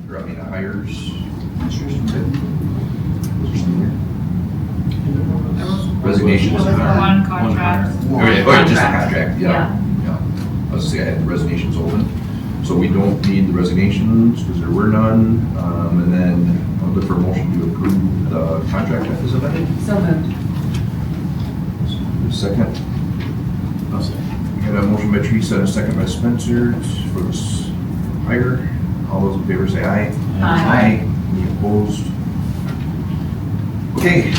hires. Resignations. One contract. Just a contract, yeah. I was gonna say I had the resignations open. So we don't need the resignations because there were none. And then I'll look for a motion to approve the contract as amended. So moved. Second. I'll second. We got a motion by Teresa and a second by Spencer for this hire. All those in favor say aye. Aye. Any opposed? Okay,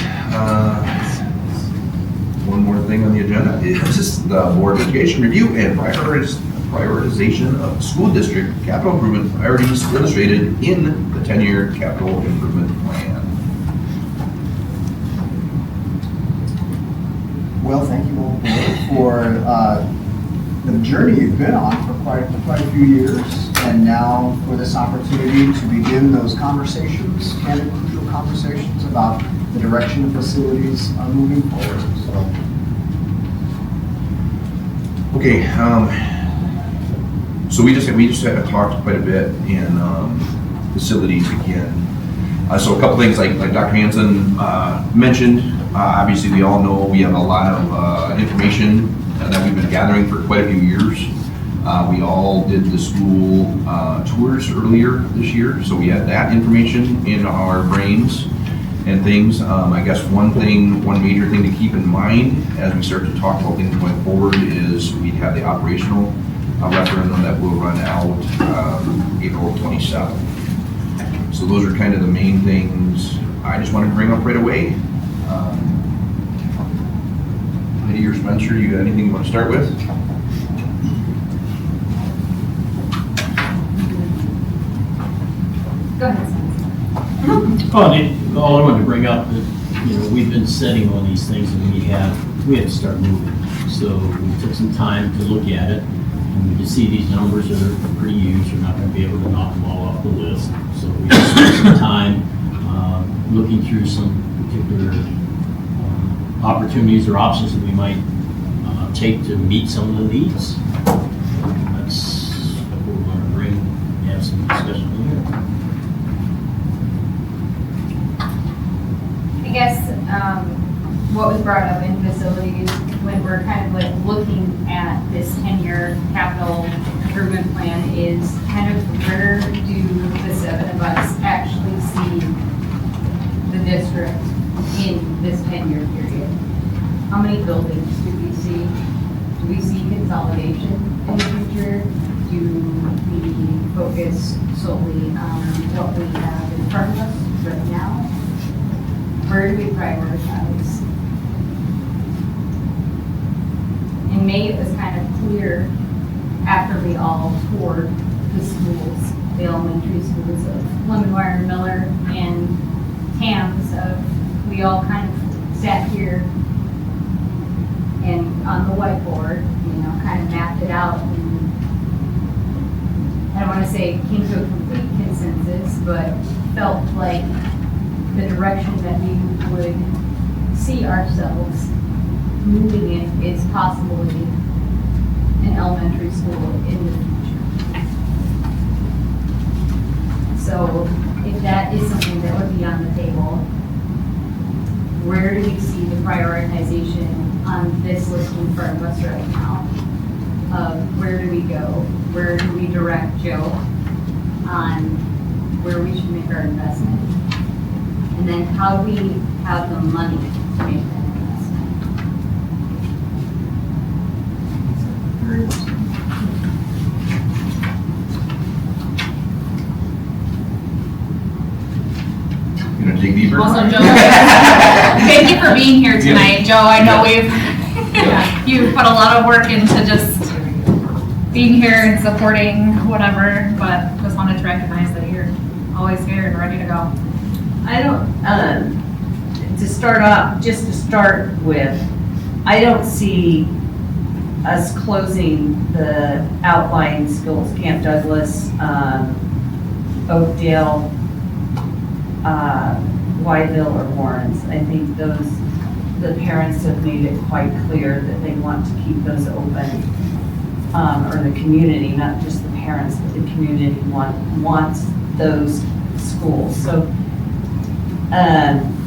one more thing on the agenda is the Board of Education review and prioritization of school district capital improvement priorities illustrated in the 10-year capital improvement plan. Well, thank you all for the journey you've been on for quite a few years, and now for this opportunity to begin those conversations, candid, crucial conversations about the direction of facilities moving forward. Okay, so we just had talked quite a bit in facilities again. So a couple things like Dr. Hansen mentioned. Obviously, we all know we have a lot of information that we've been gathering for quite a few years. We all did the school tours earlier this year, so we had that information in our brains and things. I guess one major thing to keep in mind as we start to talk about things going forward is we have the operational referendum that will run out April 27th. So those are kind of the main things I just wanted to bring up right away. Lydia or Spencer, you got anything you want to start with? Go ahead. All I wanted to bring up that, we've been sitting on these things and we have to start moving. So we took some time to look at it and we can see these numbers are pretty huge. You're not going to be able to knock them all off the list. So we just spent some time looking through some particular opportunities or options that we might take to meet some of the needs. That's what we're going to bring and have some discussion here. I guess what was brought up in facilities when we're kind of like looking at this 10-year capital improvement plan is kind of where do the seven of us actually see the district in this 10-year period? How many buildings do we see? Do we see consolidation in the future? Do we focus solely on what we have in front of us right now? Where do we prioritize? In May, it was kind of clear after we all toured the schools, the elementary schools of Lemonwire, Miller, and Tams, we all kind of sat here and on the whiteboard, kind of mapped it out. And I don't want to say came to a complete consensus, but felt like the direction that we would see ourselves moving in is possibly an elementary school in the future. So if that is something that would be on the table, where do we see the prioritization on this list in front of us right now? Where do we go? Where do we direct Joe on where we should make our investment? And then how do we have the money to make that investment? You gonna dig deeper? Also, Joe, thank you for being here tonight. Joe, I know you've put a lot of work into just being here and supporting whatever, but just wanted to recognize that you're always here and ready to go. I don't, to start with, I don't see us closing the outlying schools, Camp Douglas, Oakdale, Wyville, or Warrens. I think the parents have made it quite clear that they want to keep those open, or the community, not just the parents, but the community wants those schools. So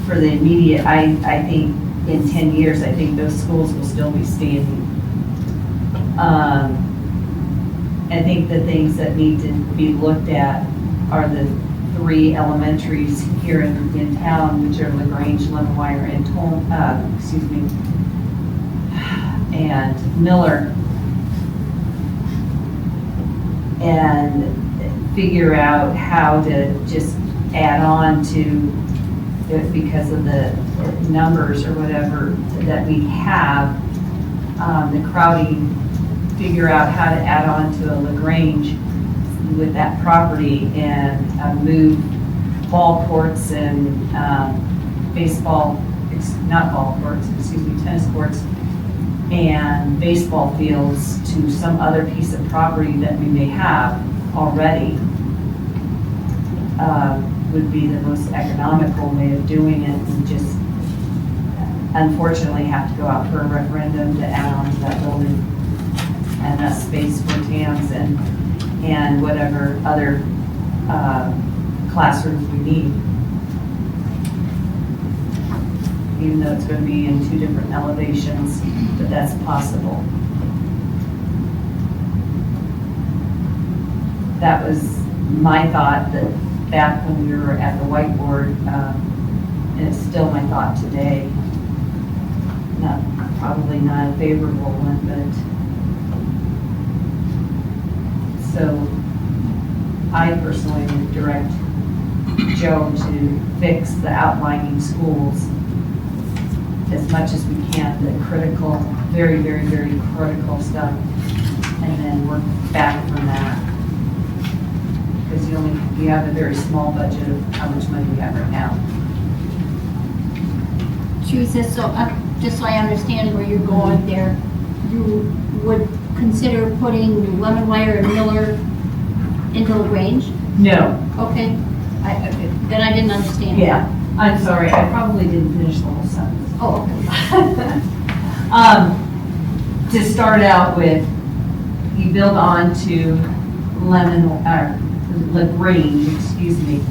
for the immediate, I think in 10 years, I think those schools will still be standing. I think the things that need to be looked at are the 3 elementaries here in town, which are LaGrange, Lemonwire, and and Miller. And figure out how to just add on to it because of the numbers or whatever that we have, the crowding, figure out how to add on to a LaGrange with that property and move ball courts and tennis courts and baseball fields to some other piece of property that we may have already, would be the most economical way of doing it, and just unfortunately have to go out for a referendum to add on to that building and that space for TAMs and whatever other classrooms we need. Even though it's going to be in 2 different elevations, but that's possible. That was my thought that back when we were at the whiteboard, and it's still my thought today. Probably not a favorable one, but so I personally would direct Joe to fix the outlining schools as much as we can, the critical, very, very, very critical stuff, and then work back from that. Because you have a very small budget of how much money we have right now. Teresa, so just so I understand where you're going there, you would consider putting Lemonwire and Miller into LaGrange? No. Okay, then I didn't understand. Yeah, I'm sorry, I probably didn't finish the whole sentence. Oh, okay. To start out with, you build on to LaGrange, excuse me.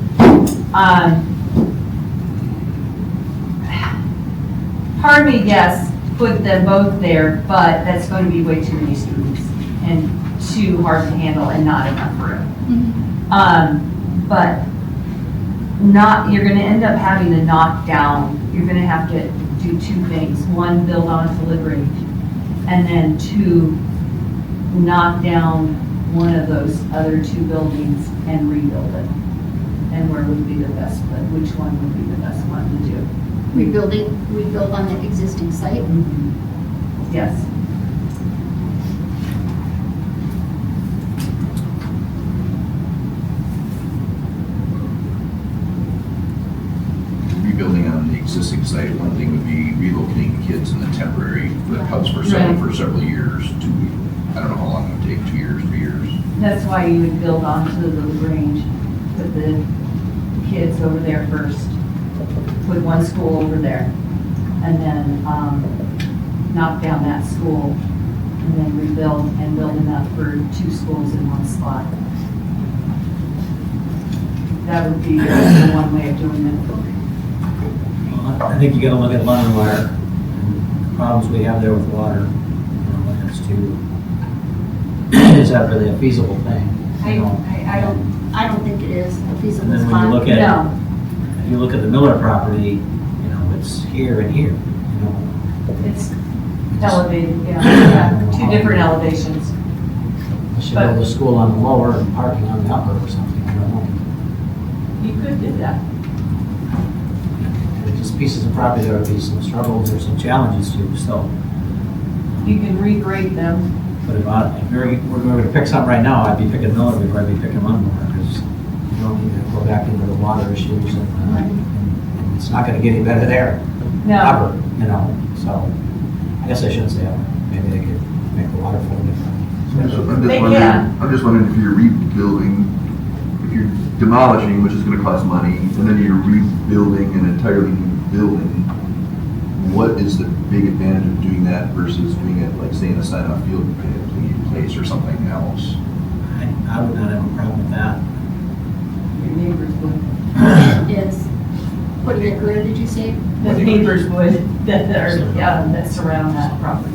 Part of me, yes, put them both there, but that's going to be way too many students and too hard to handle and not enough room. But you're going to end up having to knock down, you're going to have to do 2 things. 1, build on to LaGrange, and then 2, knock down one of those other 2 buildings and rebuild it. And where would be the best, but which one would be the best one to do? Rebuild on the existing site? Yes. Rebuilding on the existing site, one thing would be relocating the kids in the temporary, the hubs for several years, I don't know how long it would take, 2 years, 3 years. That's why you would build onto the LaGrange, put the kids over there first, put 1 school over there, and then knock down that school, and then rebuild and build enough for 2 schools in 1 spot. That would be the one way of doing it. I think you gotta look at Lemonwire and the problems we have there with water. Is that really a feasible thing? I don't think it is a And feasible then when you spot. look at, No. if you look at the Miller property, it's here and here, It's elevated, yeah, 2 different elevations. I should build a school on the lower and parking on the upper or something, I don't know. You could do that. There's just pieces of property, there would be some struggles or some challenges to, so. You can regrade them. But if we're going to pick something right now, I'd be picking Miller before I'd be picking Lemonwire, because you don't need to go back into the water issues, and it's not going to get any better there, No. ever, so I guess I shouldn't say that. Maybe they could make the water flow different. I'm just wondering if you're rebuilding, if you're demolishing, which is gonna cost money, and then you're rebuilding an entirely new building, what is the big advantage of doing that versus doing it, like, say, in a sign-off field place or something else? I would not have a problem with that. Your neighbors would. Is putting it where did you say? The neighbors would, that surround that property.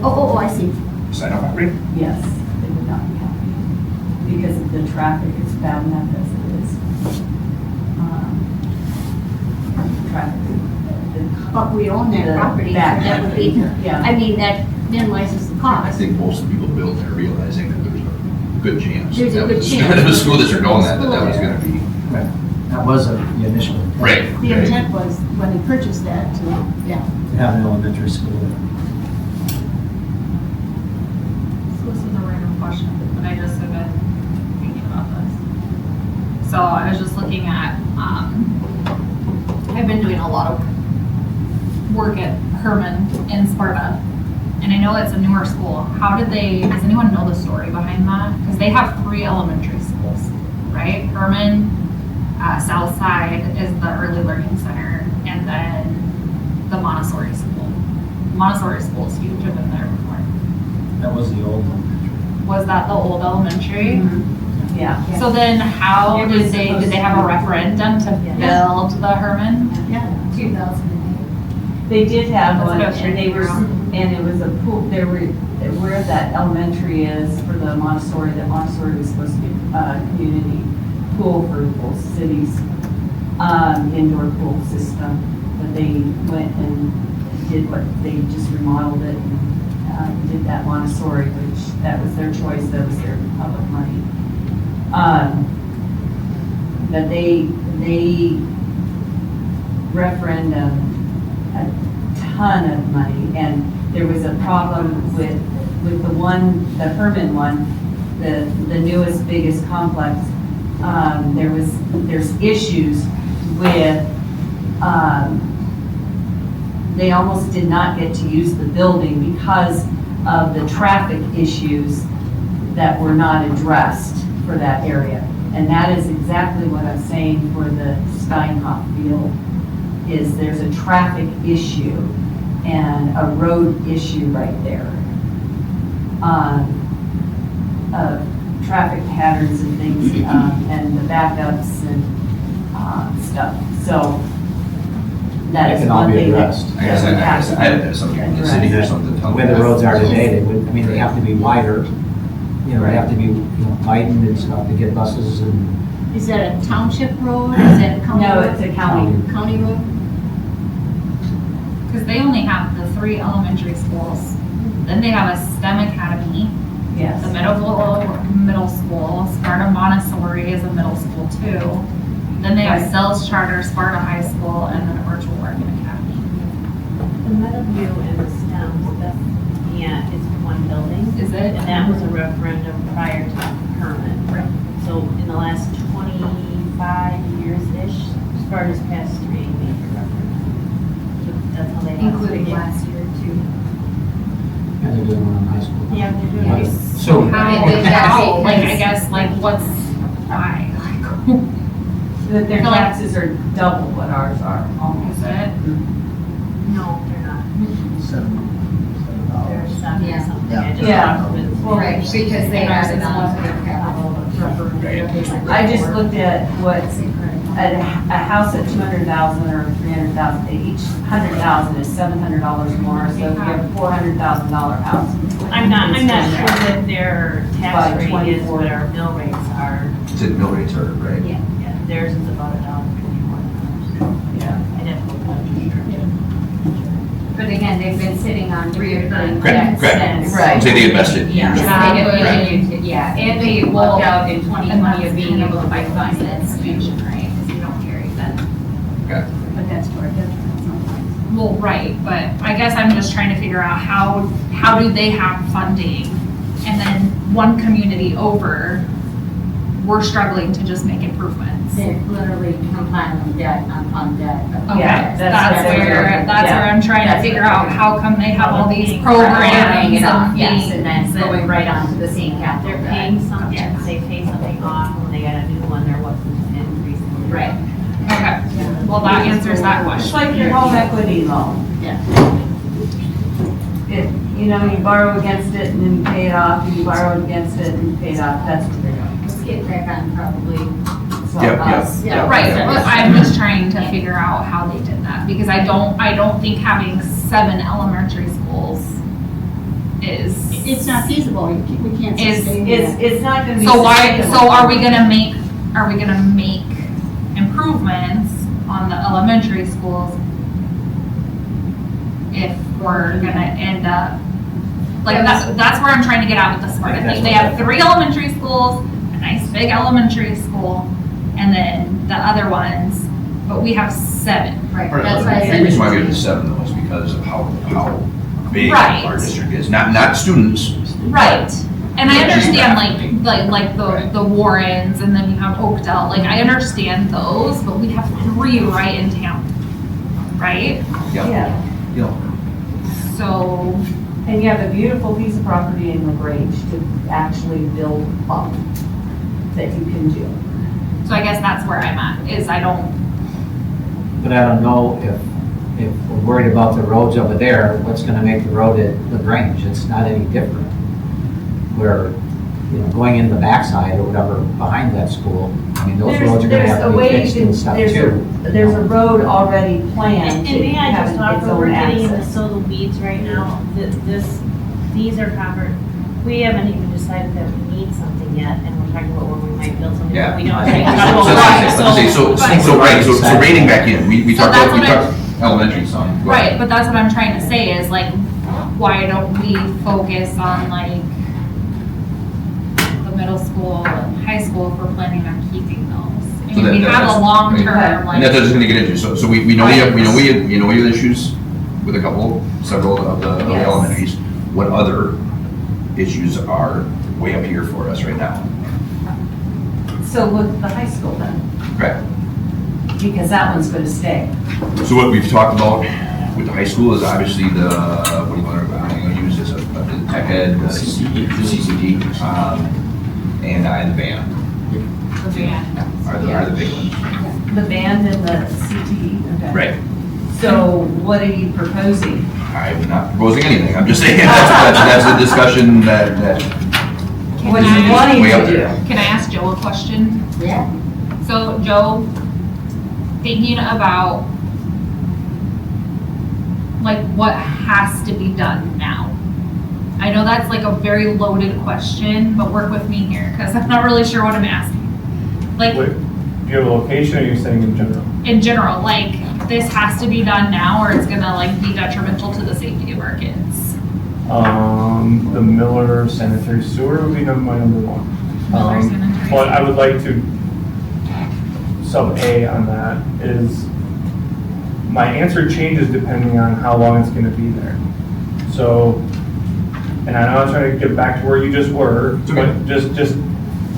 Oh, I see. Sign off, agree? Yes, they would not be happy because of the traffic, it's bad enough as it is. Traffic. But we own The that property, so back that would be, yeah. I mean, that minimizes the I cost. think most of the people built there realizing that there's a good chance. There's a that good was- chance. That the school district owned that was gonna be. That was the initial intent. Right. The intent was, when they purchased that, to, yeah. To have an elementary school there. So this is a random question, but I just have been thinking about this. So I was just looking at, I've been doing a lot of work at Herman in Sparta. And I know it's a newer school. How did does anyone know the story behind that? Because they have 3 elementary schools, right? Herman, South Side is the early learning center, and then the Montessori school. Montessori school is huge, I've been there before. That was the old elementary. Was that the old elementary? Yeah. So then how It did was they supposed have a referendum to Yeah. build the Herman? Yeah. 2008. They did have That's one, what I was and they were, and it was a pool, where that elementary is for the Montessori, that Montessori was supposed to be a community pool for both cities, indoor pool system. But they went and did they just remodeled it and did that Montessori, which, that was their choice, that was their public money. But they referendum a ton of money, and there was a problem with the Herman one, the newest, biggest complex. There's issues with, they almost did not get to use the building because of the traffic issues that were not addressed for that area. And that is exactly what I'm saying for the Steinhoff field, is there's a traffic issue and a road issue right there. Traffic patterns and things, and the backups and stuff. So that It is can all one be thing that. addressed. I guess I had to have something in the city or something. The way the roads are today, they have to be wider. You know, they have to be widened and stuff to get buses and. Is that a township road? Is that a county No, road? it's a county. County road? Because they only have the 3 elementary schools. Then they have a STEM academy, Yes. the middle school. Sparta Montessori is a middle school too. Then they have Right. Sells Charter, Sparta High School, and then a virtual learning academy. The Meadowview and the STEMS, is one building, Is it? and that was a referendum prior to Herman. Right. So in the last 25 years-ish, Sparta's passed 3 major referendums. So that's how they. Including last year too. And they're doing one in high school. Yeah, they're doing But- it. So, How, like, I guess, like, why? That their taxes are double what ours are, almost. Is it? No, they're not. They're $7. 7 Yeah. or something. Yeah. I just Yeah. talked with- Right, because they are the non-capital I just looked at what's, a house at 200,000 or 300,000, each 100,000 is $700 more, so if you have a $400,000 house. I'm not it's sure going that their By tax rate is, 24. but our mill rates are, Said mill rates are, right? yeah, theirs is about $1.51. Yeah. I'd have to look at it. But again, they've been sitting on reoccurring Correct, debt correct. since. Right. Say they invested years Yeah, ago. they have really, yeah, and they lucked out in 2020 of being able to buy funds and expansion, right? Because you don't carry that. Okay. But that's for a detriment sometimes. Well, right, but I guess I'm just trying to figure out how do they have funding? And then one community over, we're struggling to just make improvements. They're literally compiling debt on debt. Okay, Yeah, that's where I'm trying to figure out how come they have all these programs Paying it off, and yes, and then things going right on to the same capital They're debt. paying something, Yes. they pay something off, when they got a new one, there wasn't an increase in the. Right. Okay, well, that answers that It's question. like your home equity loan. Yeah. You know, you borrow against it and then you pay it off, and you borrow against it and you pay it off, that's what they're doing. Let's get back on probably not Yep, yep. us. Yeah. Right, but I'm just trying to figure out how they did that, because I don't think having 7 elementary schools is. It's not feasible, we can't Is- sustain It's, that. it's not gonna be. So sustainable. are we gonna make improvements on the elementary schools if we're gonna end up, like, that's where I'm trying to get at with the SMART. I think they have 3 elementary schools, a nice big elementary school, and then the other ones, but we have 7. Right, Part of that's the why I said. reason why we have the 7 though is because of how big Right. our district is, not students. Right, and I But understand geographically. like the Warrens, and then you have Oakdale, like, I understand those, but we have 3 right in town, right? Yep. Yeah, Yep. So, and you have a beautiful piece of property in LaGrange to actually build up that you can do. so I guess that's where I'm at, is I don't, But I don't know if we're worried about the roads over there, what's gonna make the road at LaGrange? It's not any different. We're, going in the backside or whatever, behind that school, I mean, those roads are gonna have to be fixed and stuff too. There's a road already planned And to may I have just talk, its we're own getting into access. so the weeds right now, these are covered. We haven't even decided that we need something yet, and we're talking about when we might build something, Yeah. but we know. So it's that's what I was gonna say, so reining back in, we So talked that's about, what elementary some. right, but that's what I'm trying to say, is like, why don't we focus on like the middle school and high school if we're planning on keeping those? I So mean, we that- have a that's- long-term, And that's what I like, was just gonna get into, so we know we have, we have issues with several of the Yes. elementaries. What other issues are way up here for us right now? So look at the high school then, Okay, because that one's gonna stay. so what we've talked about with the high school is obviously the, what do you want to, I'm gonna use this, the tech ed, the CCD, and the band the band. are the big ones. The band and the CTE, okay. Right. So what are you proposing? I'm not proposing anything, I'm just saying, that's a discussion that What are you wanting way up to do? there. Can I ask Joe a question? Yeah. So Joe, thinking about like what has to be done now. I know that's like a very loaded question, but work with me here, because I'm not really sure what I'm asking. Like, Wait, do you have a location or are you saying in general? in general, like, this has to be done now, or it's gonna like be detrimental to the safety of our kids. The Miller sanitary sewer would be my number one. Miller sanitary. But I would like to, sub A on that is, my answer changes depending on how long it's gonna be there. So, and I know I'm trying to get back to where you just were, but just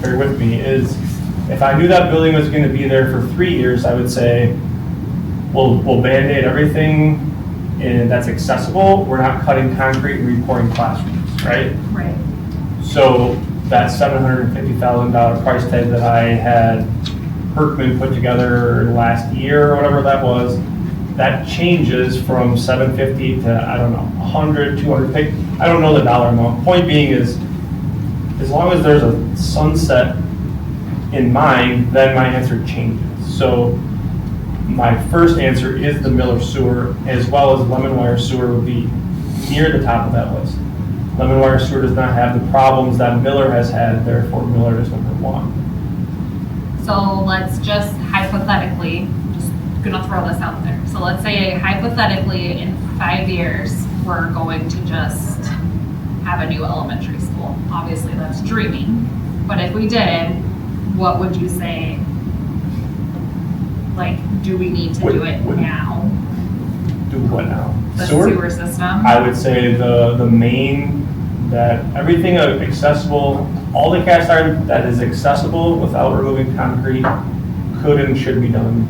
bear with me, is if I knew that building was gonna be there for 3 years, I would say, we'll Band-Aid everything and that's accessible. We're not cutting concrete and repouring classrooms, right? Right. So that $750,000 price tag that I had Perkman put together last year or whatever that was, that changes from 750 to, I don't know, 100, 200, I don't know the dollar amount. Point being is, as long as there's a sunset in mind, then my answer changes. So my first answer is the Miller sewer, as well as Lemon Wire sewer would be near the top of that list. Lemon Wire sewer does not have the problems that Miller has had, therefore Miller is number one. So let's just hypothetically, just gonna throw this out there. So let's say hypothetically in 5 years, we're going to just have a new elementary school. Obviously, that's dreaming. But if we did, what would you say? Like, do we need to do it Would- now? Do what now? The sewer system? I would say the main, that everything accessible, all the cast iron that is accessible without removing concrete could and should be done.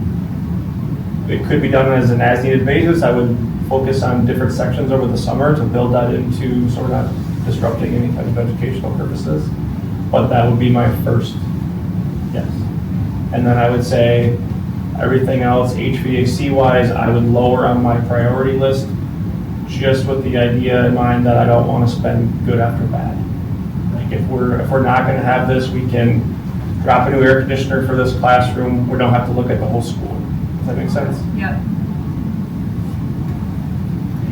It could be done as an as-needed basis. I would focus on different sections over the summer to build that into, so we're not disrupting any kind of educational purposes. But that would be my first, yes. And then I would say, everything else, HVAC-wise, I would lower on my priority list, just with the idea in mind that I don't want to spend good after bad. Like if we're not going to have this, we can drop a new air conditioner for this classroom, we don't have to look at the whole school. Does that make sense? Yep.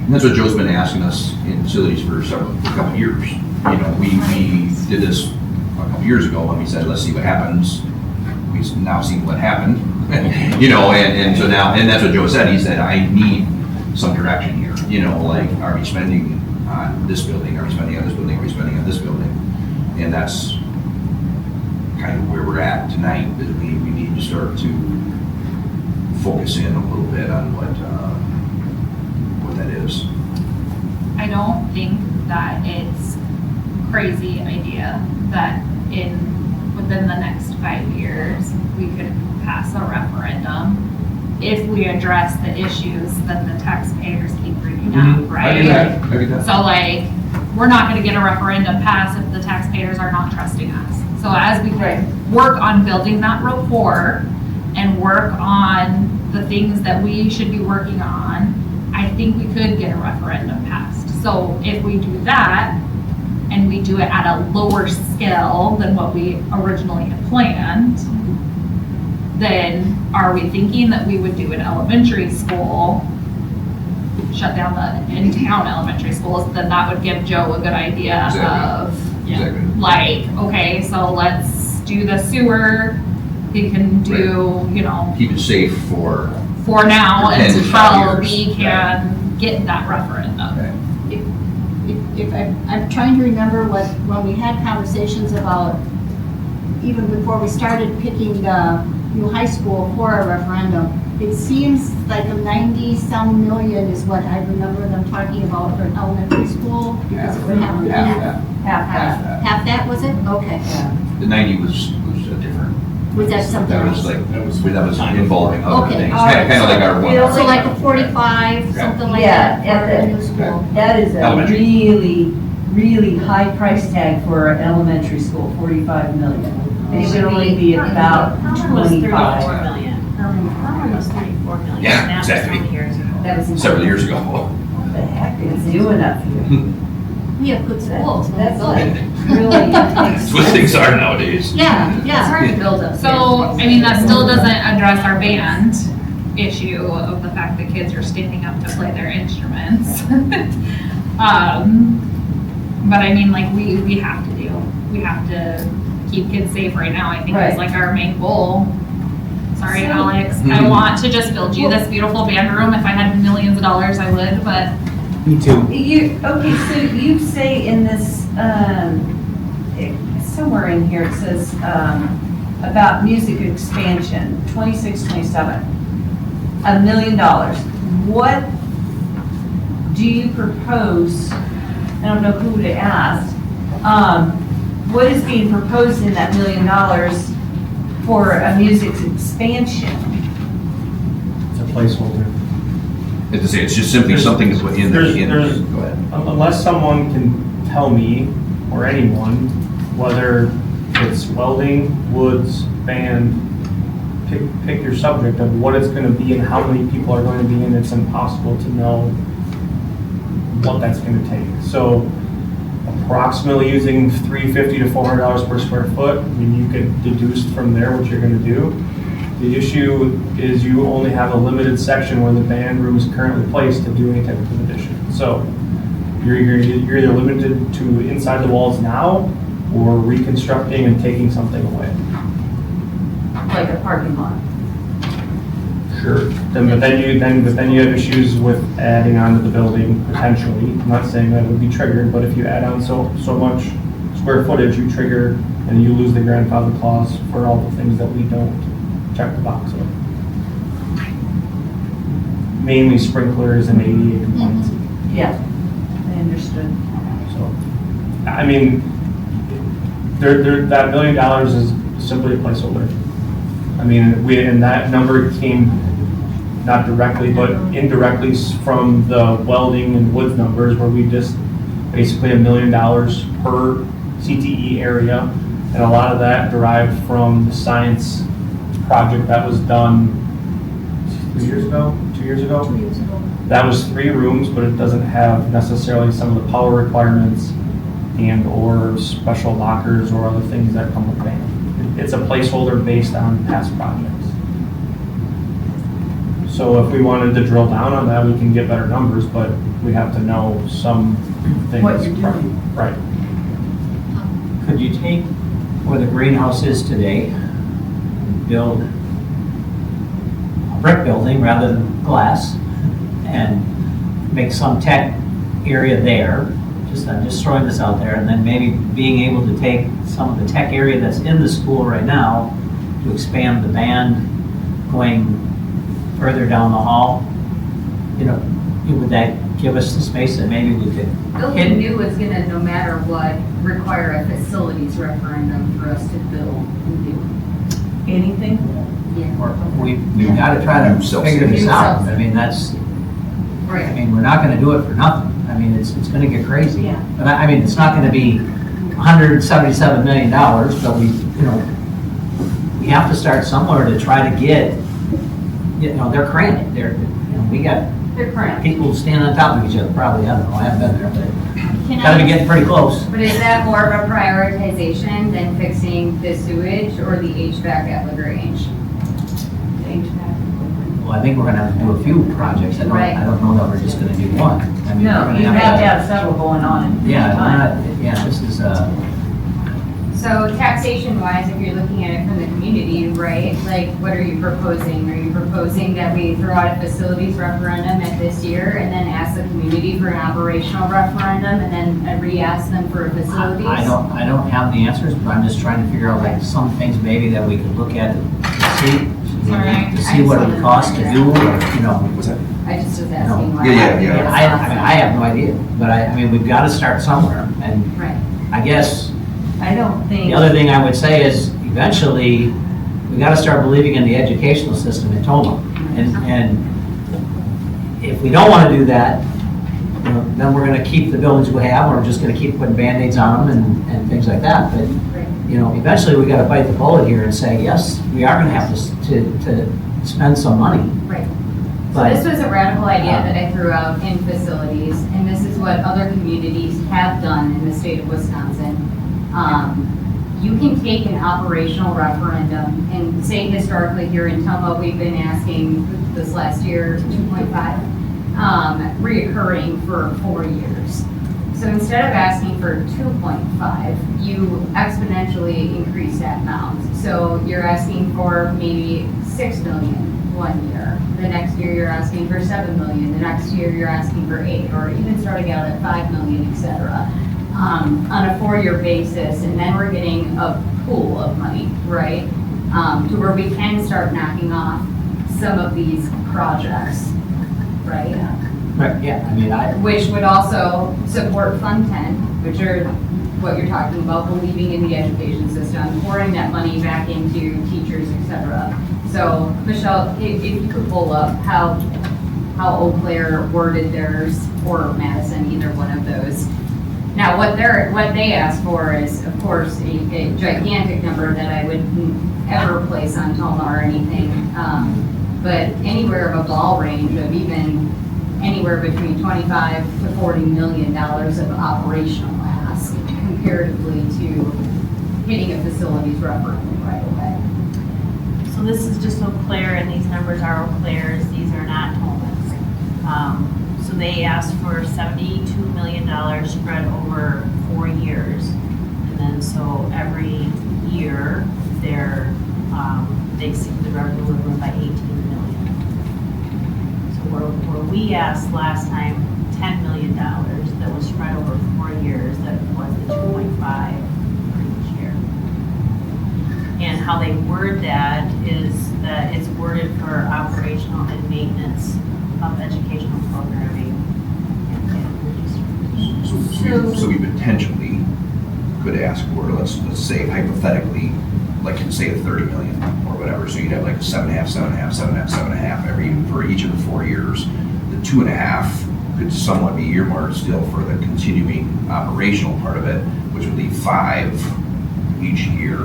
And that's what Joe's been asking us in facilities for a couple of years. You know, we did this a couple of years ago when we said, let's see what happens. We've now seen what happened, you know, and so now, and that's what Joe said. He said, I need some direction here. You know, like, are we spending on this building? Are we spending on this building? Are we spending on this building? And that's kind of where we're at tonight, that we need to start to focus in a little bit on what that is. I don't think that it's crazy idea that within the next 5 years, we could pass a referendum if we address the issues that the taxpayers keep bringing up, right? I get that. So like, we're not gonna get a referendum passed if the taxpayers are not trusting us. So as we work on building that rapport and work on the things that we should be working on, I think we could get a referendum passed. So if we do that, and we do it at a lower scale than what we originally had planned, then are we thinking that we would do an elementary school, shut down the in-town elementary schools, then that would give Joe a good idea of, Exactly. like, okay, so let's do the sewer, we can do, you know, Keep it safe for now For 10 to 12 until we years. can get that referendum. okay. If I'm trying to remember when we had conversations about, even before we started picking the new high school for a referendum, it seems like a 90-some million is what I remember them talking about for an elementary school, because it would have. Half that, was it? Okay. The 90 was a different. Was that something That else? was like, that was involving other Okay, things, all right. kind of like our one. So like a 45, something like Yeah, that for at a the- new school. That is a Elementary. really, really high price tag for an elementary school, 45 million. It should only be about Herman was 34 25. million. Herman was 34 million. Yeah, and that was exactly. 20 years ago. That was Several years ago. What the heck is doing up here? We have good schools. That's like really That's what things are nowadays. Yeah, It's yeah. hard to build up. So, I mean, that still doesn't address our band issue of the fact that kids are standing up to play their instruments. But I mean, like, we have to keep kids safe right now, I think is like our main goal. Sorry, Alex, I want to just build you this beautiful band room. If I had millions of dollars, I would, but Me too. Okay, so you say in this, somewhere in here it says, about music expansion, 26, 27, $1 million. What do you propose? I don't know who to ask. What is being proposed in that $1 million for a music expansion? It's a placeholder. It's just simply something that's in the, There's- go ahead. Unless someone can tell me, or anyone, whether it's welding, woods, band, pick your subject of what it's gonna be and how many people are going to be in, it's impossible to know what that's gonna take. So approximately using $350 to $400 per square foot, I mean, you could deduce from there what you're gonna do. The issue is you only have a limited section where the band room is currently placed to do any type of addition. So you're either limited to inside the walls now or reconstructing and taking something away. Like a parking lot? Sure. But then you have issues with adding onto the building potentially. I'm not saying that it would be triggered, but if you add on so much square footage, you trigger and you lose the grandfather clause for all the things that we don't check the box of. Mainly sprinklers and ADA compliance. Yeah, I understood. So, I mean, that $1 million is simply a placeholder. I mean, and that number came not directly, but indirectly from the welding and woods numbers where we just basically $1 million per CTE area. And a lot of that derived from the science project that was done 2 years ago. 2 years ago. That was 3 rooms, but it doesn't have necessarily some of the power requirements and or special lockers or other things that come with band. It's a placeholder based on past projects. So if we wanted to drill down on that, we can get better numbers, but we have to know some things. What you're doing. Right. Could you take where the greenhouse is today, and build a brick building rather than glass, and make some tech area there? I'm just throwing this out there, and then maybe being able to take some of the tech area that's in the school right now to expand the band going further down the hall. You know, would that give us the space that maybe we could Building new is gonna, no matter what, require a facilities referendum for us to build new. Anything? Yeah. We've got to try to figure this out. I mean, I Right. mean, we're not going to do it for nothing. I mean, it's going to get crazy. Yeah. But I mean, it's not going to be $177 million, but we have to start somewhere to try to get, they're cramped. We got They're correct. people standing on top of each other, probably, I don't know, I haven't been there, but Can got to be I, getting pretty close. but is that more of a prioritization than fixing the sewage or the HVAC at LaGrange? The HVAC. Well, I think we're going to have to do a few projects. I Right. don't know that we're just going to do one. I mean, we're No, gonna you have to have several going on at the Yeah, same time. we're not, this is, So taxation wise, if you're looking at it from the community, right, like what are you proposing? Are you proposing that we throw out a facilities referendum at this year and then ask the community for an operational referendum and then re-ask them for a facilities? I don't have the answers, but I'm just trying to figure out like some things maybe that we could look at to see, Sorry. to see what it would cost to do, or, What's that? I just was asking why. Yeah. I mean, I have no idea, but I mean, we've got to start somewhere, and Right. I guess I don't think. the other thing I would say is eventually, we got to start believing in the educational system in Tomah. And if we don't want to do that, then we're going to keep the buildings we have, or we're just going to keep putting Band-Aids on them and things like that. But, eventually we got to bite the bullet here and say, yes, we are going to have to spend some money. Right. So But this was a radical idea that I threw out in facilities, and this is what other communities have done in the state of Wisconsin. You can take an operational referendum and say historically here in Tomah, we've been asking this last year 2.5, reoccurring for 4 years. So instead of asking for 2.5, you exponentially increase that amount. So you're asking for maybe 6 million one year. The next year you're asking for 7 million. The next year you're asking for 8, or even starting out at 5 million, et cetera, on a 4-year basis. And then we're getting a pool of money, right? To where we can start knocking off some of these projects, right? right, yeah, I mean, Which would also support Fund 10, which are what you're talking about, believing in the education system, pouring that money back into teachers, et cetera. So, Michelle, if you could pull up how Eau Claire worded theirs, or Madison, either one of those. Now, what they asked for is, of course, a gigantic number that I wouldn't ever place on Tomah or anything, but anywhere of a ball range of even anywhere between 25 to 40 million dollars of operational ask comparatively to hitting a facilities referendum right away. So this is just Eau Claire, and these numbers are Eau Claire's, these are not Tomah's. So they asked for $72 million spread over 4 years. And then so every year, they exceed the revenue limit by 18 million. So where we asked last time $10 million, that was spread over 4 years, that was the 2.5 for each year. And how they word that is that it's worded for operational and maintenance of educational programming. So we potentially could ask for, let's say hypothetically, like say a 30 million or whatever, so you'd have like 7.5, 7.5, 7.5, 7.5 for each of the 4 years. The 2.5 could somewhat be earmarked still for the continuing operational part of it, which would leave 5 each year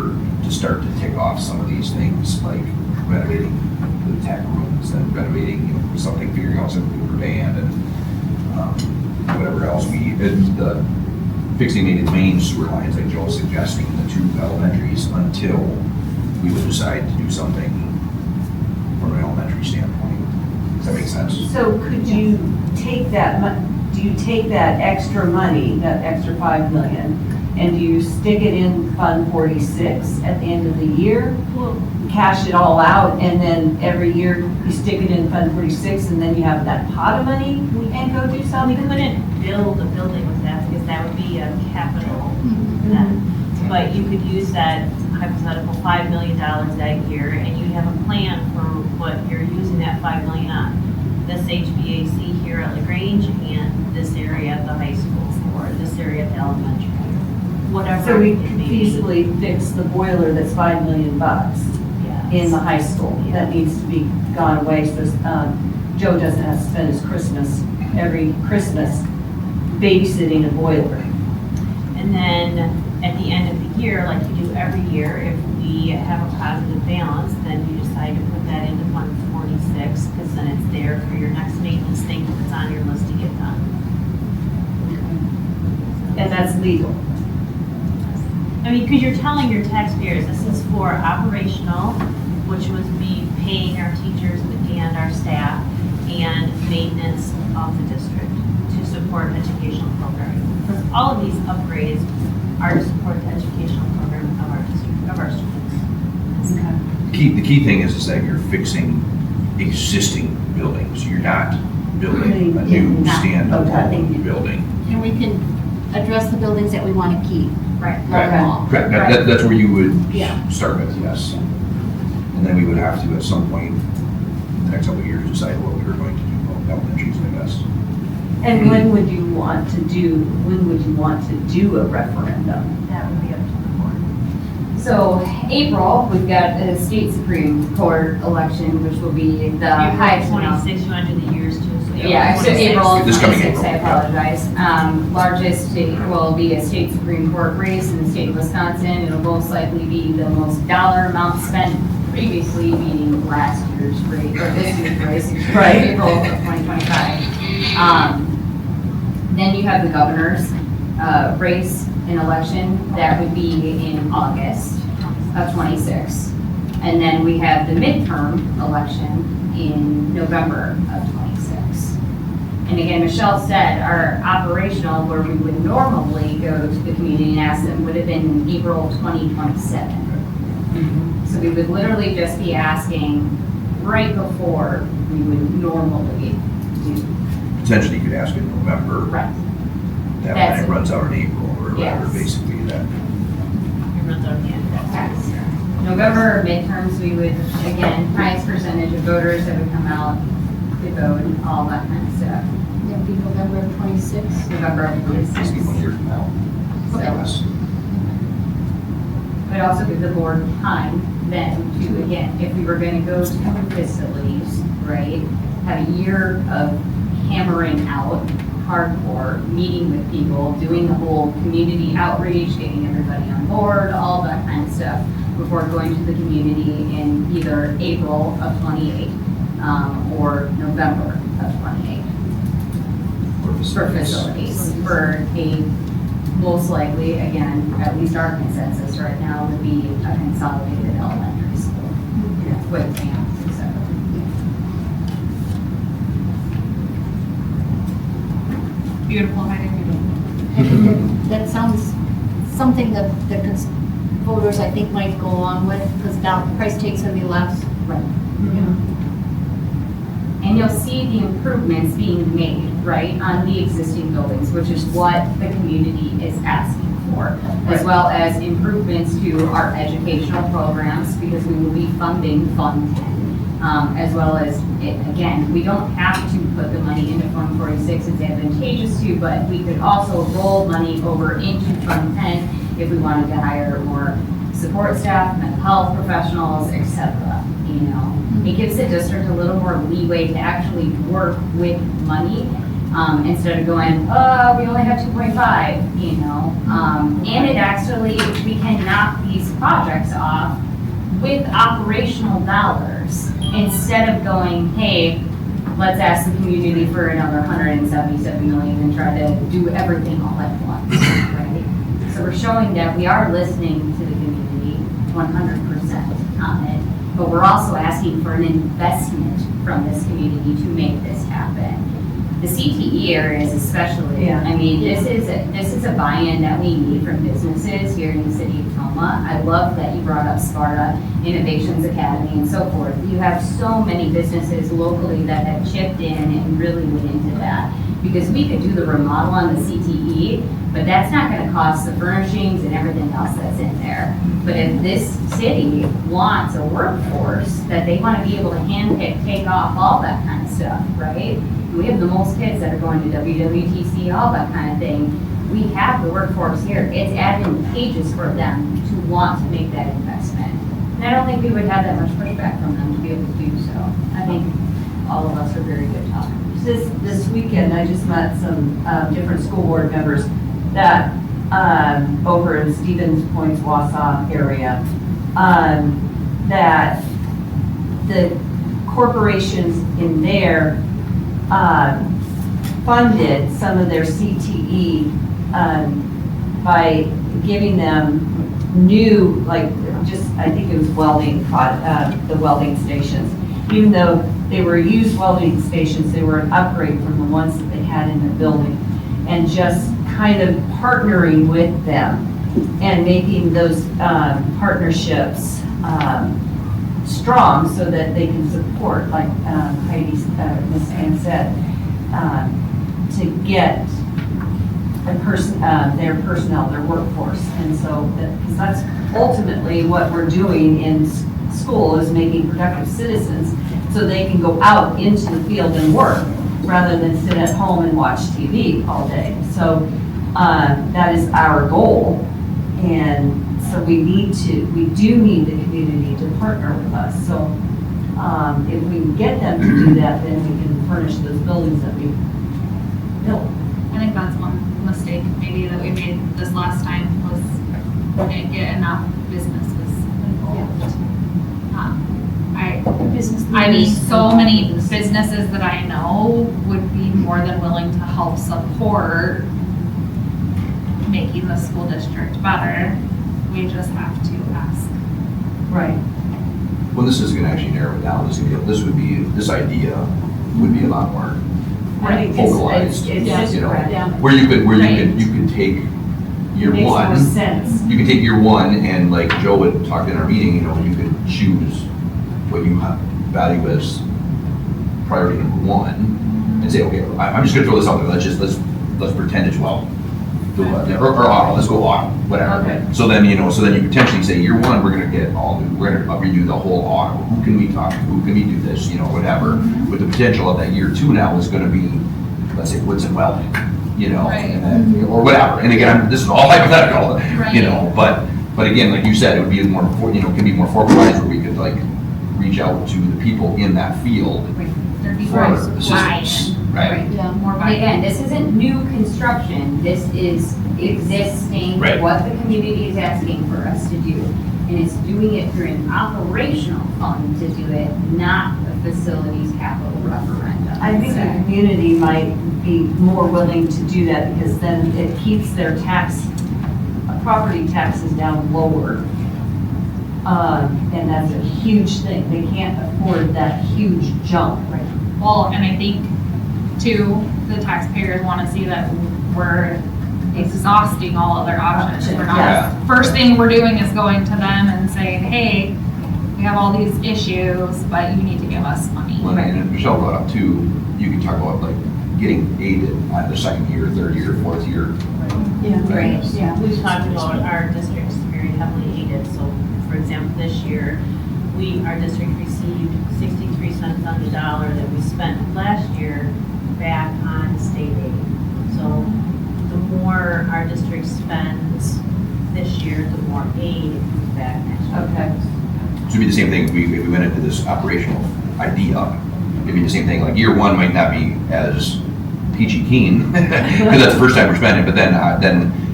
to start to tick off some of these things, like renovating the tech rooms and renovating, something, figuring out something for band and whatever else the fixing maybe the main sewer lines like Joe was suggesting, the two elementaries, until we would decide to do something from an elementary standpoint. Does that make sense? So could you take that, do you take that extra money, that extra 5 million, and do you stick it in Fund 46 at the end of the year? Cash it all out, and then every year you stick it in Fund 46, and then you have that pot of money and go do We something? couldn't build a building with that because that would be a capital then. But you could use that hypothetical $5 million that year and you'd have a plan for what you're using that $5 million on. This HVAC here at LaGrange and this area at the high school or this area at the elementary. Whatever. So we it could may be. feasibly fix the boiler that's $5 million Yes. in the high school. That needs to be gone away, so Joe doesn't have to spend his Christmas, every Christmas babysitting a boiler. And then at the end of the year, like you do every year, if we have a positive balance, then you decide to put that into Fund 46, because then it's there for your next maintenance thing if it's on your list to get done. And that's legal. I mean, because you're telling your taxpayers, this is for operational, which would be paying our teachers and our staff, and maintenance of the district to support educational programming. Because all of these upgrades are to support the educational program of our district, of our students. The key thing is that you're fixing existing buildings. You're not building a new standalone building. And we can address the buildings that we want to keep. Right. Correct. That's where you would Yeah. start with, yes. And then we would have to, at some point, in the next couple of years, decide what we were going to do about elementaries, I guess. And when would you want to do a referendum? That would be up to the board. So April, we've got the state Supreme Court election, which will be the highest. April 26, you want to do the years too, so Yeah, so April This coming 26, I April, yeah. apologize. Largest state will be a state Supreme Court race in the state of Wisconsin. It'll most likely be the most dollar amount spent previously, meaning last year's race, or this year's race, Right. April of 2025. Then you have the governor's race and election. That would be in August of 26. And then we have the midterm election in November of 26. And again, Michelle said our operational, where we would normally go to the community and ask them, would have been in April 2027. So we would literally just be asking right before we would normally do. Potentially, you could ask in November. Right. That That's when it it. runs out in April or whatever, Yes. basically, that. It runs out at the end of that. November midterms, we would, again, highest percentage of voters that would come out to vote, all that kind of stuff. That'd be November of 26. November of Basically, 1 26. year from now. So- Yes. But also give the board time then to, again, if we were gonna go to facilities, right? Have a year of hammering out hardcore, meeting with people, doing the whole community outreach, getting everybody on board, all that kind of stuff, before going to the community in either April of 28, or November of 28. For facilities, for a, most likely, again, at least our consensus right now would be a consolidated elementary school with camps, et cetera. Beautiful, Heidi. And that sounds something that the voters, I think, might go along with, because now the price tag's gonna be less. Right. And you'll see the improvements being made, right, on the existing buildings, which is what the community is asking for, as well as improvements to our educational programs, because we will be funding Fund 10, as well as, again, we don't have to put the money into Fund 46, it's advantageous to, but we could also roll money over into Fund 10 if we wanted to hire more support staff, mental health professionals, et cetera, you know. It gives the district a little more leeway to actually work with money, instead of going, oh, we only have 2.5, you know. And it actually, we can knock these projects off with operational dollars, instead of going, hey, let's ask the community for another 177 million and try to do everything all at once, right? So we're showing that we are listening to the community 100% on it, but we're also asking for an investment from this community to make this happen. The CTE areas especially, Yeah. I mean, this is a buy-in that we need from businesses here in the city of Tomah. I love that you brought up Sparta Innovations Academy and so forth. You have so many businesses locally that have chipped in and really went into that. Because we could do the remodel on the CTE, but that's not gonna cost the furnishings and everything else that's in there. But if this city wants a workforce that they wanna be able to handpick, take off, all that kind of stuff, right? We have the most kids that are going to WWTC, all that kind of thing. We have the workforce here. It's advantageous for them to want to make that investment. And I don't think we would have that much pushback from them to be able to do so. I think all of us are very good talkers. This weekend, I just met some different school board members that, over in Stevens Point, Wausau area, that the corporations in there funded some of their CTE by giving them new, like, just, I think it was welding, the welding stations. Even though they were used welding stations, they were an upgrade from the ones that they had in their building. And just kind of partnering with them and making those partnerships strong so that they can support, like Heidi, Ms. Ann said, to get their personnel, their workforce. And so, because that's ultimately what we're doing in school, is making productive citizens so they can go out into the field and work rather than sit at home and watch TV all day. So that is our goal. And so we do need the community to partner with us. So if we can get them to do that, then we can furnish those buildings that we built. I think that's one mistake maybe that we made this last time was we didn't get enough businesses involved. I mean, so many businesses that I know would be more than willing to help support making the school district better. We just have to ask. Right. Well, this is gonna actually narrow it down. This idea would be a lot more I think focalized, it's just you know, right. where you could Right. take year Makes more one. sense. You can take year one and like Joe had talked in our meeting, you know, you could choose what you value as priority number one and say, okay, I'm just gonna throw this out there, let's pretend it's well. Or auto, let's go auto, whatever. Okay. So then, you potentially say year one, we're gonna get we're gonna redo the whole auto. Who can we talk to? Who can we do this? You know, whatever. With the potential of that year two now is gonna be, let's say, woods and welding, you know, Right. and then, or whatever. And again, this is all hypothetical, Right. you know, but again, like you said, it would be more, can be more formalized where we could like reach out to the people in that field There'd be for more assistance, right? Yeah. More And buy-in. again, this isn't new construction, this is existing, Right. what the community is asking for us to do. And it's doing it through an operational fund to do it, not a facilities capital referendum. I think the community might be more willing to do that because then it keeps their property taxes down lower. And that's a huge thing. They can't afford that huge jump. Well, and I think too, the taxpayers want to see that we're exhausting all other options. We're Yeah. not, first thing we're doing is going to them and saying, hey, we have all these issues, but you need to give us money. Well, and Michelle brought up too, you can talk about like getting aided at the second year, third year, fourth year. Yeah. Right. Yeah. We've talked about our district's very heavily aided, so for example, this year, our district received 63 cents on the dollar that we spent last year back on state aid. So the more our district spends this year, the more aid it comes back next year. Okay. So it'd be the same thing if we went into this operational idea. It'd be the same thing, like year one might not be as peachy keen, because that's the first time we're spending, but then,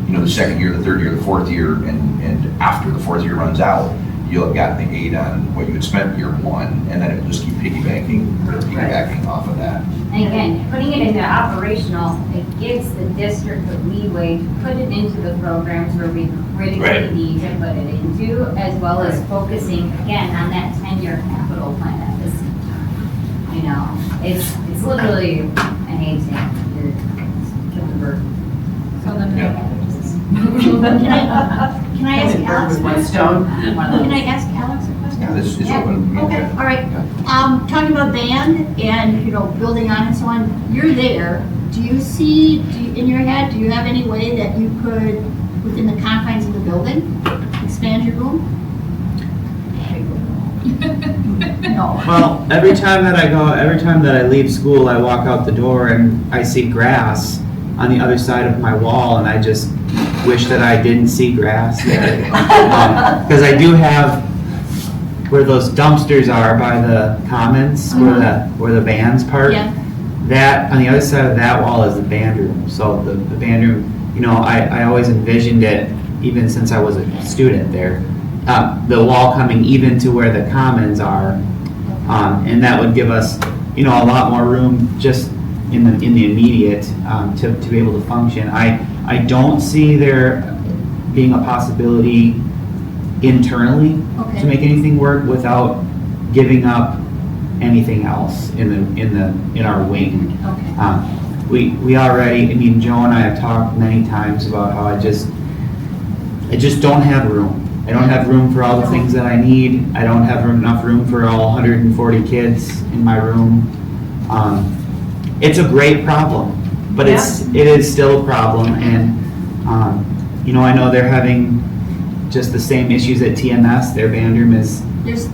the second year, the third year, the fourth year, and after the fourth year runs out, you'll have gotten the aid on what you had spent year one, and then it will just keep piggybacking off of that. And again, putting it into operational, it gives the district the leeway to put it into the programs where we critically Right. need to put it into, as well as focusing again on that 10-year capital plan at the same time. You know, it's literally, I hate saying, it's kill the bird. So then. Yeah. Can I ask Alex? One stone. Can I ask Alex a question? Yeah, this is Yeah, open. Okay, all right. Talking about band and, building on and so on, you're there. Do you see, in your head, do you have any way that you could, within the confines of the building, expand your room? No. Well, every time that I leave school, I walk out the door and I see grass on the other side of my wall, and I just wish that I didn't see grass there. Because I do have, where those dumpsters are by the commons, where the bands park, Yeah. that, on the other side of that wall is the band room. So the band room, I always envisioned it, even since I was a student there, the wall coming even to where the commons are. And that would give us, a lot more room just in the immediate, to be able to function. I don't see there being a possibility internally Okay. to make anything work without giving up anything else in our wing. Okay. We already, Joe and I have talked many times about how I just don't have room. I don't have room for all the things that I need. I don't have enough room for all 140 kids in my room. It's a great problem, but it is still a problem, and I know they're having just the same issues at TMS. Their band room is,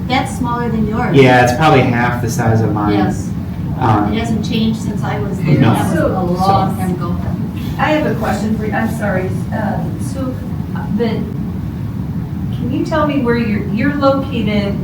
That's smaller than yours. yeah, it's probably half the size of mine. Yes. It hasn't changed since I was there. No. That was a long time ago. I have a question for you, I'm sorry, so, can you tell me where you're located?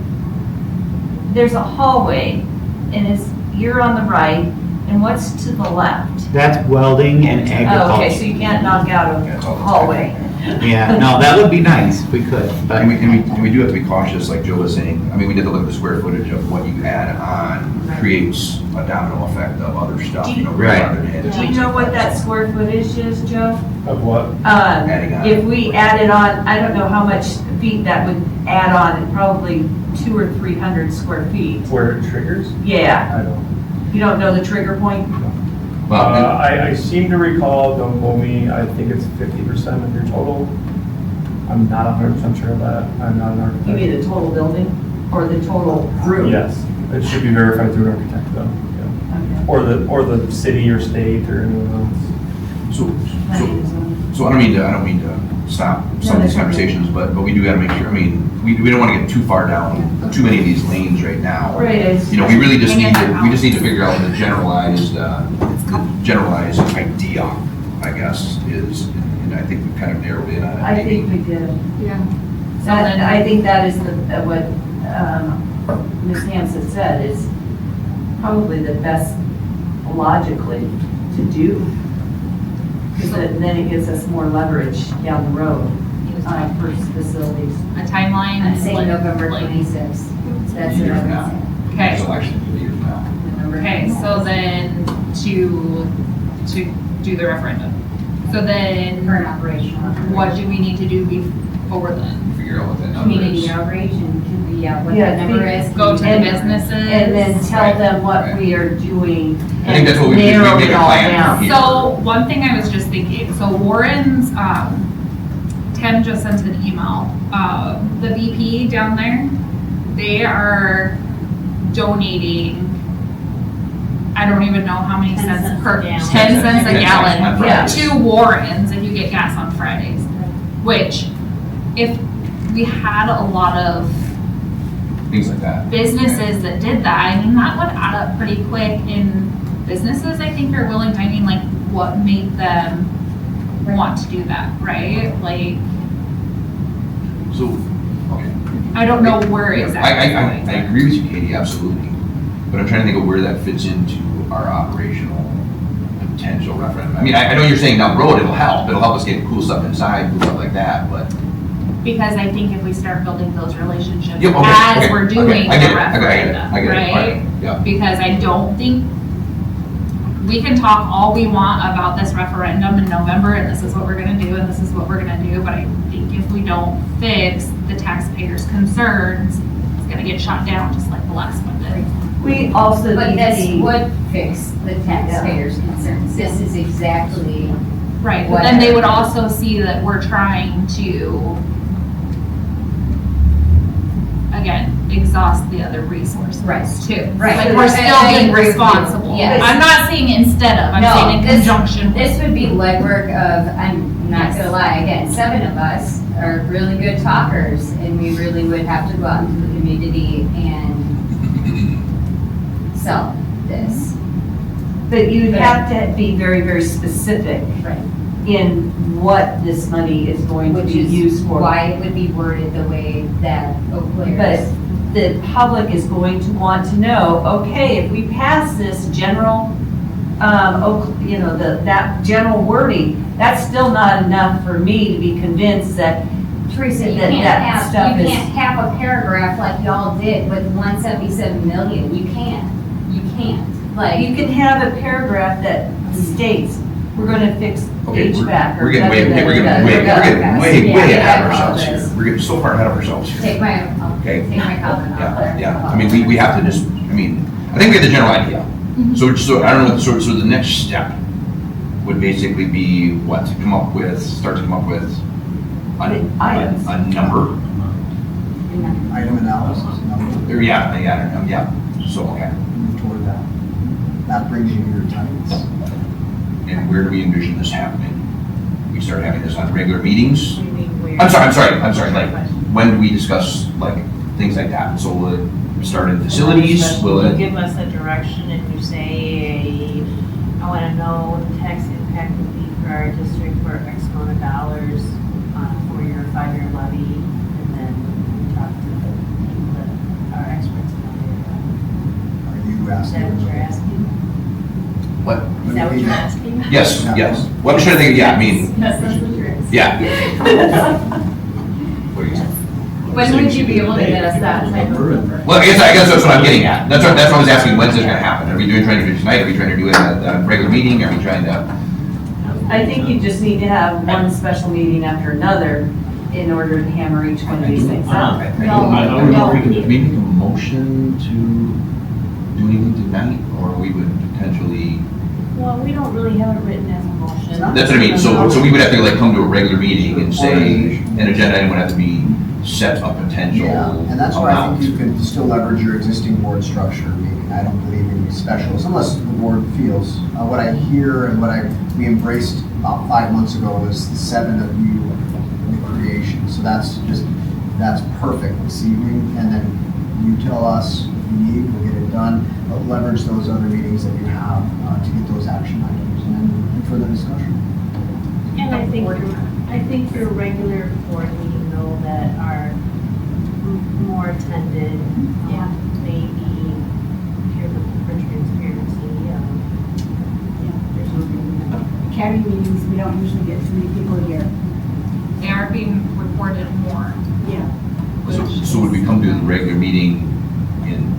There's a hallway, and you're on the right, and what's to the left? That's welding and agriculture. Oh, okay, so you can't knock out a hallway. Yeah, no, that would be nice if we could, but And we do have to be cautious, like Joe was saying. I mean, we did look at the square footage of what you add on creates a domino effect of other stuff, Right. rather than. Do you know what that square footage is, Joe? Of what? Adding on. If we added on, I don't know how much feet that would add on, probably 200 or 300 square feet. Where it triggers? Yeah, I don't. you don't know the trigger point? Well, I seem to recall, don't quote me, I think it's 50% of your total. I'm not 100% sure of that. I'm not an You architect. mean the total building or the total room? Yes, it should be verified through an architect though. Yeah. Okay. Or the city or state or anyone else. So I don't mean to stop some of these conversations, but we do gotta make sure, we don't wanna get too far down too many of these lanes right now. Right, it's. We really just need to figure out the generalized idea, I guess, is, and I think we've kind of narrowed in on it. I think we did. Yeah. I think that is what Ms. Hanson said, is probably the best logically to do. Because then it gives us more leverage down the road for facilities. A timeline? I'm saying like- November like- 26th. That's A year what from I'm now. saying. Okay. So actually, a year from now. November Okay, 26th. so then to do the referendum. So then, Current operational. what do we need to do before then? Figure out what that number Community is. outreach and can we, what Yeah, that number is. Go to the And- businesses? And then tell Right, them what right. we are doing. I think that's what we and narrow make it a all plan down. from here. So, one thing I was just thinking, so Warren's, Tim just sent an email, the VP down there, they are donating, I don't even know how many 10 cents cents per, a gallon. 10 cents a 10 gallon on Fridays. to Warren's if you get gas on Fridays. Which, if we had a lot of Things like that. businesses that did that, that would add up pretty quick. And businesses, I think, are willing, like, what made them want to do that, right? Like, So, okay. I don't know where I exactly. agree with you, Katie, absolutely. But I'm trying to think of where that fits into our operational potential referendum. I know you're saying down the road it'll help us get cool stuff inside, cool stuff like that, but Because I think if we start building those relationships Yep, okay, as okay, we're okay, doing I the get it, I get it, referendum, I get it, all right, right? yeah. Because I don't think, we can talk all we want about this referendum in November, and this is what we're gonna do, and this is what we're gonna do, but I think if we don't fix the taxpayers' concerns, it's gonna get shot down just like the last one did. We also But need this to be, would fix the taxpayers' concerns. This is exactly, Right, but then they would also see that we're trying to, again, exhaust the other resources Right. too. Right. Like, we're I still being agree with you. responsible. Yes. I'm not saying instead of, I'm No, saying in this- conjunction with. this would be legwork of, I'm not gonna lie, again, 7 of us are really good talkers, and we really would have to go out into the community and sell this. but you'd have to be very, very specific Right. in what this money is going to Which be is used for. why it would be worded the way that Eau But Claire's. the public is going to want to know, okay, if we pass this general, that general wording, that's still not enough for me to be convinced that, Teresa, you that can't that stuff have, you is- can't have a paragraph like y'all did with 177 million. You can't. You can't. Like, you can have a paragraph that states, we're gonna fix Okay, HVAC or. we're getting way, da, da, we're da, da, getting way, da, we're da. getting way, Yeah, way yeah, ahead of all ourselves here. this. We're getting so far ahead of ourselves here. take my, Okay. take my comment off Yeah, there. yeah, I mean, we have to just, I mean, I think we have the general idea. So, I don't know, so the next step would basically be what, to come up with, start to come up with Items. a number, Item analysis, number, or yeah, so, okay. move toward that. That brings you to your targets. And where do we envision this happening? We start having this on regular meetings? What do you mean, where? I'm sorry, like, when do we discuss, like, things like that? So will it start in facilities, will You it? give us a direction and you say, I want to know what the tax impact would be for our district for X amount of dollars on a 4-year or 5-year levy, and then we talk to the people that are experts in that area. Are you Is asking? that what you're asking? What? Is that what you're asking? Yes, yes. Well, I'm trying to think, yeah, I mean, That's what you're asking. yeah. What do you say? When would you be able to get us that type of number? Well, I guess that's what I'm getting at. That's what I was asking, when's this gonna happen? Are we trying to do it tonight? Are we trying to do it at a regular meeting? Are we trying to? I think you just need to have one special meeting after another in order to hammer each one of these things out. I don't know if we can, do we make a motion to do anything tonight, or we would potentially, Well, we don't really have it written as a motion. that's what I mean, so we would have to like come to a regular meeting and say, an agenda item would have to be set a potential Yeah, and that's where I amount. think you can still leverage your existing board structure, meaning I don't believe in specials, unless the board feels. What I hear and we embraced about 5 months ago was the 7 of you in the creation. So that's perfect this evening, and then you tell us if you need, we'll get it done, but leverage those other meetings that you have to get those action items and further discussion. And I think your regular board meeting though that are more attended, maybe here for transparency, there's no. County meetings, we don't usually get too many people here. They are being reported more. Yeah. So would we come to the regular meeting in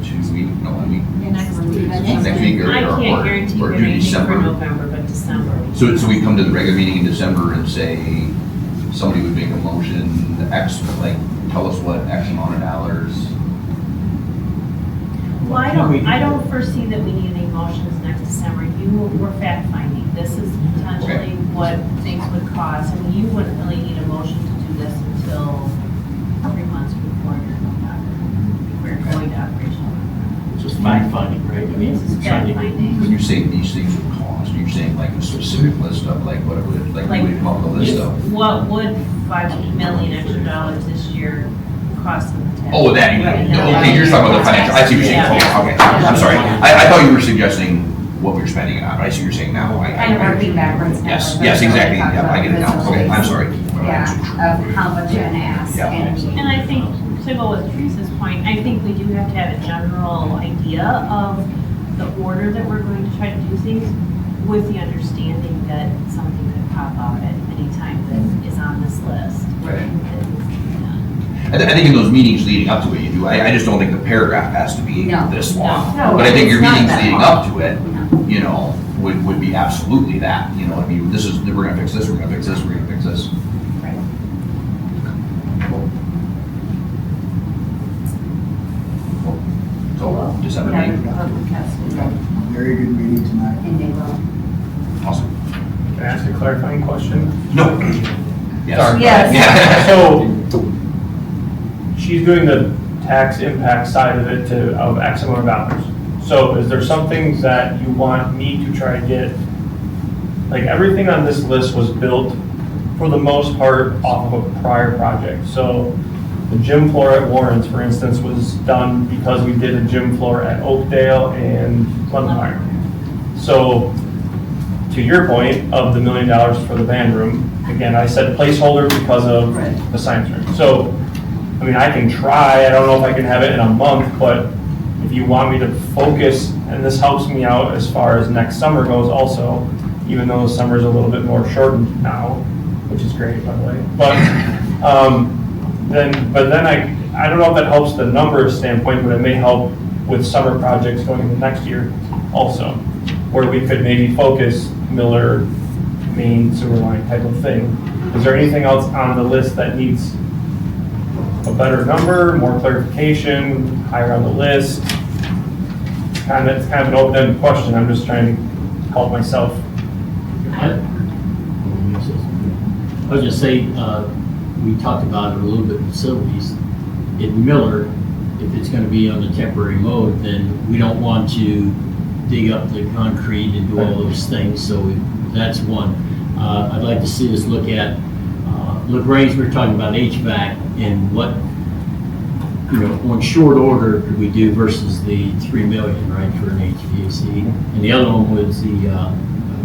2 weeks, no, 1 week? Next week. Next week or I can't guarantee you or anything for December? November, but December. So we come to the regular meeting in December and say, somebody would make a motion, X, like, tell us what X amount of dollars. Well, I don't foresee that we need any motions next December. We're fact finding. This is potentially what things would cost. I mean, you wouldn't really need a motion to do this until 3 months before we're going to operational. It's just fact finding, right? I mean, This is it's trying fact to- finding. When you're saying these things would cost, you're saying like a specific list of like whatever, like we would come up with a list of. What would $5 million extra dollars this year cost in the tax? Oh, that, okay, you're talking about the financial, I see what you're saying, okay, I'm sorry. I thought you were suggesting what we were spending it on, but I see what you're saying now. Kind of working backwards. now. Yes, exactly, yeah, I get it now, okay, I'm sorry. Yeah, of how much you're gonna ask. Yeah. And I think, to go with Teresa's point, I think we do have to have a general idea of the order that we're going to try to do things with the understanding that something could pop out at any time that is on this list. Right. And I think in those meetings leading up to it, you do. I just don't think the paragraph has to be No. this long. No, But I think your it's not meetings that leading long. up to it, you know, would be absolutely that, you know, I mean, this is, we're gonna fix this, we're gonna fix this, we're gonna fix this. So, December Yeah, meeting, public has to know. Very good meeting tonight. And they will. awesome. Can I ask a clarifying question? No. Yes. Sorry. Yes. Yeah. So, she's doing the tax impact side of it of X amount of dollars. So is there something that you want me to try to get, like everything on this list was built for the most part off of a prior project. So the gym floor at Warren's, for instance, was done because we did a gym floor at Oakdale and Glenmire. So to your point of the $1 million for the band room, again, I said placeholder because of the science room. So, I mean, I can try, I don't know if I can have it in a month, but if you want me to focus, and this helps me out as far as next summer goes also, even though the summer's a little bit more shortened now, which is great, by the way. But then I don't know if that helps the numbers standpoint, but it may help with summer projects going into next year also, where we could maybe focus Miller, main sewer line type of thing. Is there anything else on the list that needs a better number, more clarification, higher on the list? It's kind of an open-ended question. I'm just trying to help myself. I was just say, we talked about it a little bit in facilities. In Miller, if it's gonna be on the temporary mode, then we don't want to dig up the concrete and do all those things, so that's one. I'd like to see us look at, LaGrange, we're talking about HVAC and what, you know, on short order could we do versus the 3 million, right, for an HVAC? And the other one was the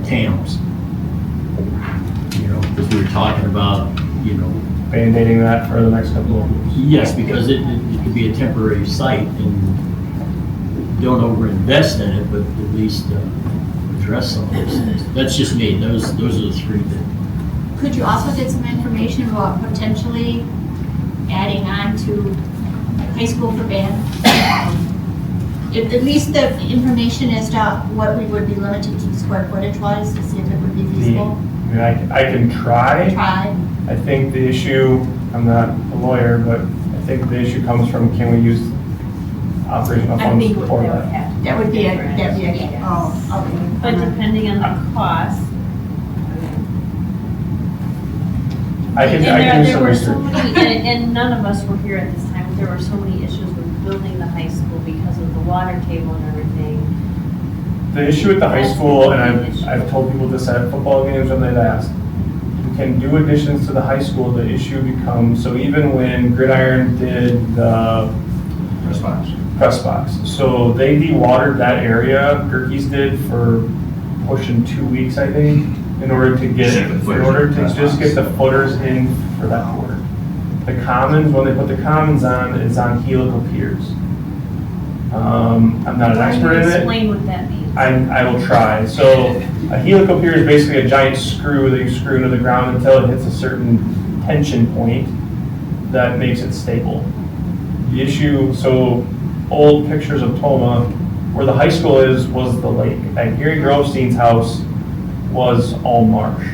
TAMs. You know, because we were talking about, you know. Band-aiding that for the next couple of years. Yes, because it could be a temporary site and don't over-invest in it, but at least address some of those things. That's just me. Those are the three that. Could you also get some information about potentially adding on to high school for band? At least the information as to what we would be limited to square footage wise, to see if it would be feasible. I mean, I can try. Try. I think the issue, I'm not a lawyer, but I think the issue comes from, can we use operational I funds think for that would that? have to. That would be a, oh, okay. But depending on the cost. I can do There some were so research. many, and none of us were here at this time, there were so many issues with building the high school because of the water table and everything. The issue with the high school, and I've told people this at football games when they've asked, you can do additions to the high school, the issue becomes, so even when Gridiron did the Response. press box, so they dewatered that area, Gerkeys did for pushing 2 weeks, I think, in order to get, Seven in footers order in to press just box. get the footers in for that quarter. The commons, when they put the commons on, it's on helical piers. I'm not an expert in it. Explain what that means. I will try. So a helical pier is basically a giant screw that you screw into the ground until it hits a certain tension point that makes it stable. The issue, so old pictures of Tomah, where the high school is, was the lake. At Gary Grovestein's house was all marsh.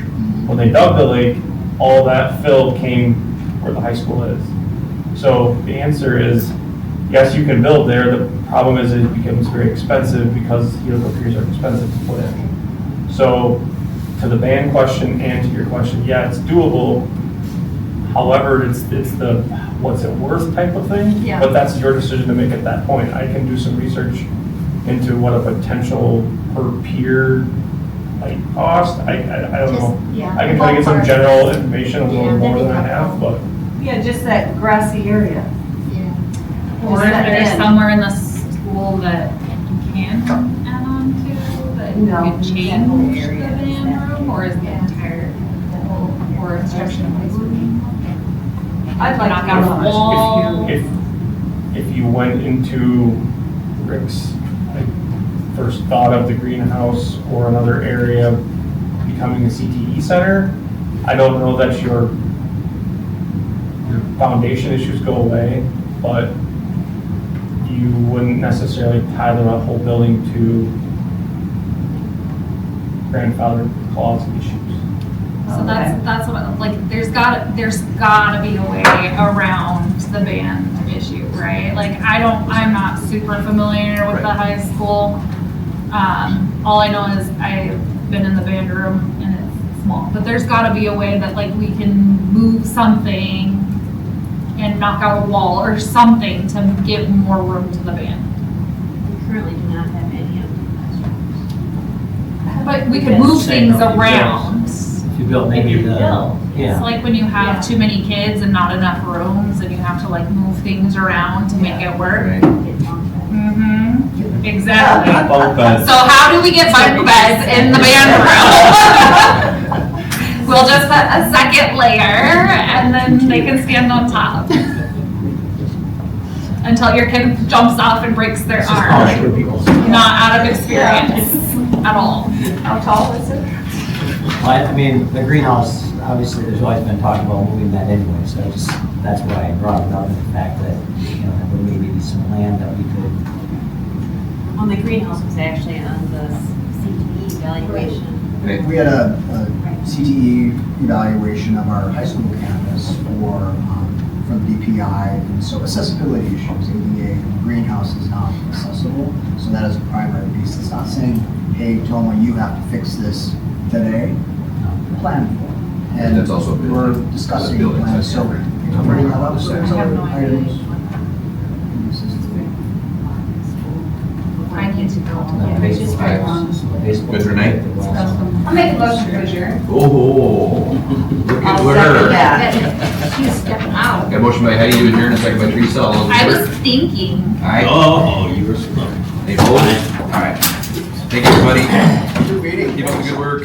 When they dug the lake, all that fill came where the high school is. So the answer is, yes, you can build there. The problem is it becomes very expensive because helical piers are expensive to put in. So to the band question and to your question, yeah, it's doable. However, it's the what's it worth type of thing. Yeah. But that's your decision to make at that point. I can do some research into what a potential per pier like cost. I don't know. Just, yeah, I can try to get some ballpark. general information, a little Yeah, that'd more be than I have, helpful. but Yeah, just that grassy area. Yeah. Or if that there's in. somewhere in the school that you can add on to, that you No, could that change whole the area is band that. room, or is the Yeah. entire, or instruction room? I'd like Knock to out know a how wall. much if you went into Rick's like, first thought of the greenhouse or another area becoming a CTE center, I don't know that's your your foundation issues go away, but you wouldn't necessarily tie the whole building to grandfather clause issues. So that's what, like, there's gotta be a way around the band issue, right? Like, I'm not super familiar with the high school. All I know is I've been in the band room and it's small, but there's gotta be a way that like we can move something and knock out a wall or something to give more room to the band. We currently do not have any of them. But we could move things around. If you built If maybe you the, build. It's yeah, like when you have too many kids and not enough rooms and you have to like move things around to make it work. Right. Mm-hmm, exactly. Bunk beds. So how do we get bunk beds in the band room? We'll just put a second layer and then they can stand on top. Until your kid jumps off and breaks their it's just all arm. sure people. Not out of experience at all. How tall is it? Well, I mean, the greenhouse, obviously, there's always been talk about moving that anyway, so that's why I brought it up, and the fact that, you know, there may be some land that we could, Well, the greenhouse was actually on the CTE evaluation. We had a CTE evaluation of our high school campus from DPI, and so accessibility issues, ADA, greenhouse is not accessible, so that is a primary piece. It's not saying, hey, Tomah, you have to fix this today, plan for it. And That's also building. we're discussing Building, plans, so that's we're bringing that up, so there's I have other no idea. items. I need to go. Good for night? I'll make a motion to adjourn. Oh, look at her. She's stepping out. Got a motion by Heidi to adjourn, a second by Teresa, all those in I favor? was thinking. Aye. Oh, you were slow. Any opposed? All right. Thank you, everybody. Good meeting. Keep up the good work.